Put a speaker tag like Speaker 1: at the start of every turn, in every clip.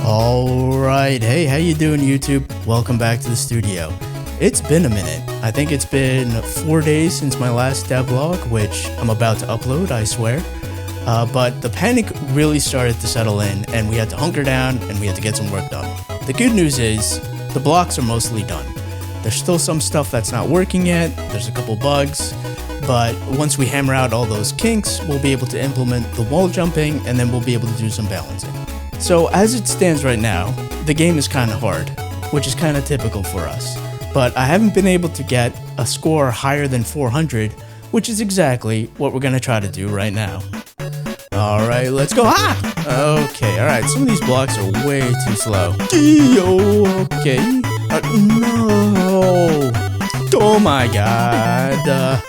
Speaker 1: Alright, hey, how you doing YouTube? Welcome back to the studio. It's been a minute. I think it's been 4 days since my last devlog, which I'm about to upload, I swear. But the panic really started to settle in, and we had to hunker down, and we had to get some work done. The good news is, the blocks are mostly done. There's still some stuff that's not working yet, there's a couple bugs, but once we hammer out all those kinks, we'll be able to implement the wall jumping, and then we'll be able to do some balancing. So as it stands right now, the game is kind of hard, which is kind of typical for us. But I haven't been able to get a score higher than 400, which is exactly what we're going to try to do right now. Alright, let's go. Okay, alright, some of these blocks are way too slow. Okay. No. Oh my god.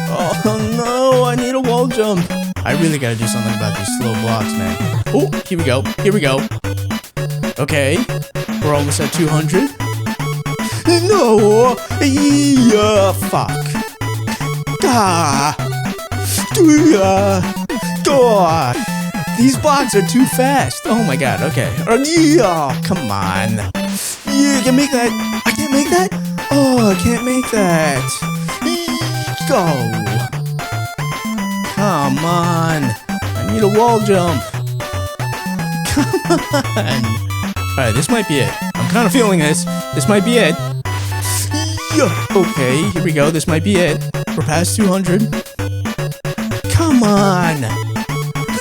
Speaker 1: Oh no, I need a wall jump. I really gotta do something about these slow blocks, man. Oh, here we go. Here we go. Okay. We're almost at 200. No! Yeah, fuck. These blocks are too fast. Oh my god, okay. Yeah, come on. Yeah, I can make that. I can't make that? Oh, I can't make that. Go. Come on. I need a wall jump. Come on. Alright, this might be it. I'm kind of feeling this. This might be it. Okay, here we go. This might be it. We're past 200. Come on.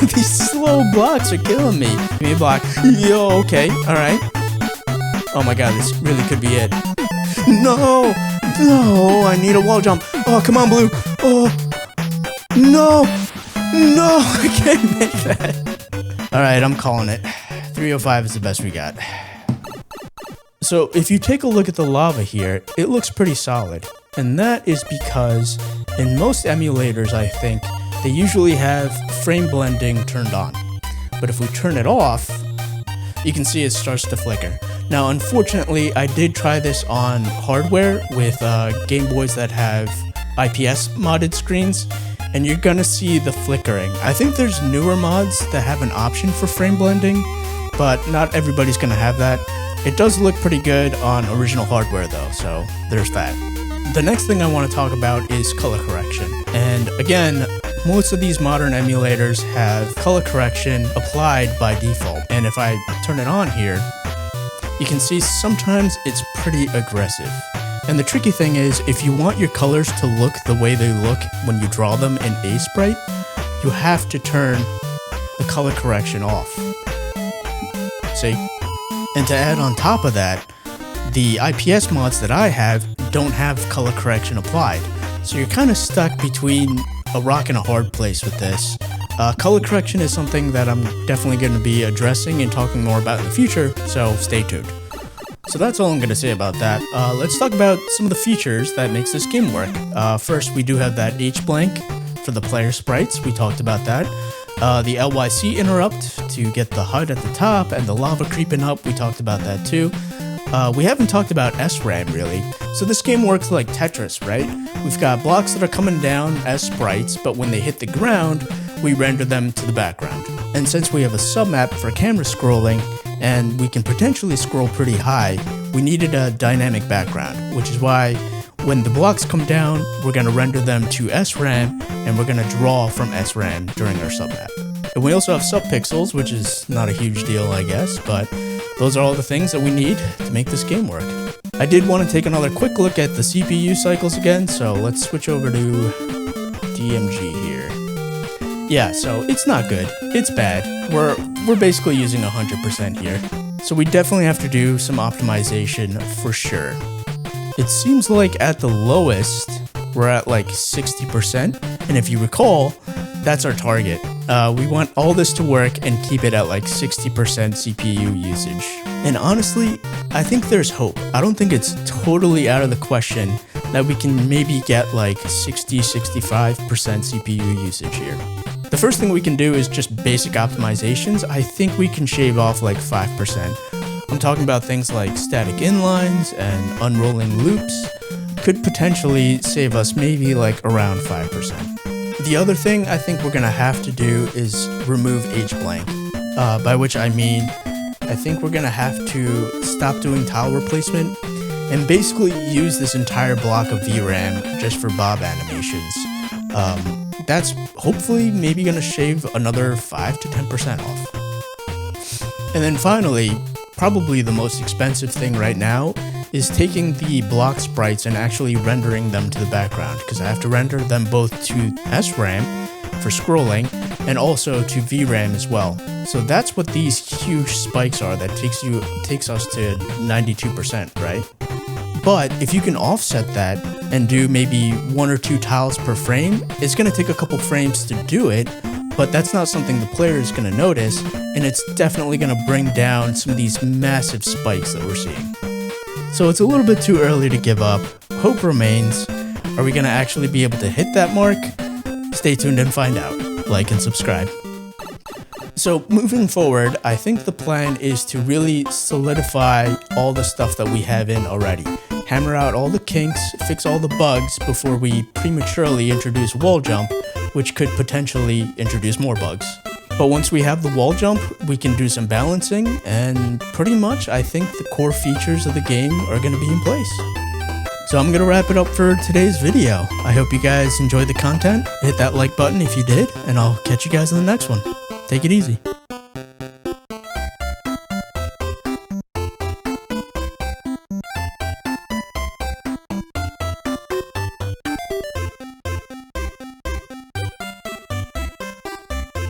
Speaker 1: These slow blocks are killing me. Give me a block. Yo, okay. Alright. Oh my god, this really could be it. No. No, I need a wall jump. Oh, come on, Blue. Oh. No. No, I can't make that. Alright, I'm calling it. 305 is the best we got. So if you take a look at the lava here, it looks pretty solid. And that is because in most emulators, I think, they usually have frame blending turned on. But if we turn it off, you can see it starts to flicker. Now, unfortunately, I did try this on hardware with Game Boys that have IPS modded screens, and you're gonna see the flickering. I think there's newer mods that have an option for frame blending, but not everybody's gonna have that. It does look pretty good on original hardware though, so there's that. The next thing I want to talk about is color correction. And again, most of these modern emulators have color correction applied by default. And if I turn it on here, you can see sometimes it's pretty aggressive. And the tricky thing is, if you want your colors to look the way they look when you draw them in A-Sprite, you have to turn the color correction off. See? And to add on top of that, the IPS mods that I have don't have color correction applied. So you're kind of stuck between a rock and a hard place with this. Color correction is something that I'm definitely going to be addressing and talking more about in the future, so stay tuned. So that's all I'm going to say about that. Let's talk about some of the features that makes this game work. First, we do have that H-blank for the player sprites. We talked about that. The LYC interrupt to get the HUD at the top and the lava creeping up. We talked about that too. We haven't talked about SRAM really. So this game works like Tetris, right? We've got blocks that are coming down as sprites, but when they hit the ground, we render them to the background. And since we have a submap for camera scrolling, and we can potentially scroll pretty high, we needed a dynamic background, which is why when the blocks come down, we're going to render them to SRAM, and we're going to draw from SRAM during our submap. And we also have subpixels, which is not a huge deal, I guess, but those are all the things that we need to make this game work. I did want to take another quick look at the CPU cycles again, so let's switch over to DMG here. Yeah, so it's not good. It's bad. We're basically using 100% here. So we definitely have to do some optimization for sure. It seems like at the lowest, we're at like 60%. And if you recall, that's our target. We want all this to work and keep it at like 60% CPU usage. And honestly, I think there's hope. I don't think it's totally out of the question that we can maybe get like 60-65% CPU usage here. The first thing we can do is just basic optimizations. I think we can shave off like 5%. I'm talking about things like static inlines and unrolling loops. Could potentially save us maybe like around 5%. The other thing I think we're gonna have to do is remove H-blank. by which I mean I think we're gonna have to stop doing tile replacement and basically use this entire block of VRAM just for bob animations. That's hopefully maybe gonna shave another 5 to 10% off. And then finally, probably the most expensive thing right now is taking the block sprites and actually rendering them to the background, because I have to render them both to SRAM for scrolling and also to VRAM as well. So that's what these huge spikes are that takes us to 92%, right? But if you can offset that and do maybe 1 or 2 tiles per frame, it's going to take a couple frames to do it, but that's not something the player is going to notice, and it's definitely going to bring down some of these massive spikes that we're seeing. So it's a little bit too early to give up. Hope remains. Are we going to actually be able to hit that mark? Stay tuned and find out. Like and subscribe. So moving forward, I think the plan is to really solidify all the stuff that we have in already. Hammer out all the kinks, fix all the bugs before we prematurely introduce wall jump, which could potentially introduce more bugs. But once we have the wall jump, we can do some balancing, and pretty much I think the core features of the game are going to be in place. So I'm going to wrap it up for today's video. I hope you guys enjoyed the content. Hit that like button if you did, and I'll catch you guys in the next one. Take it easy.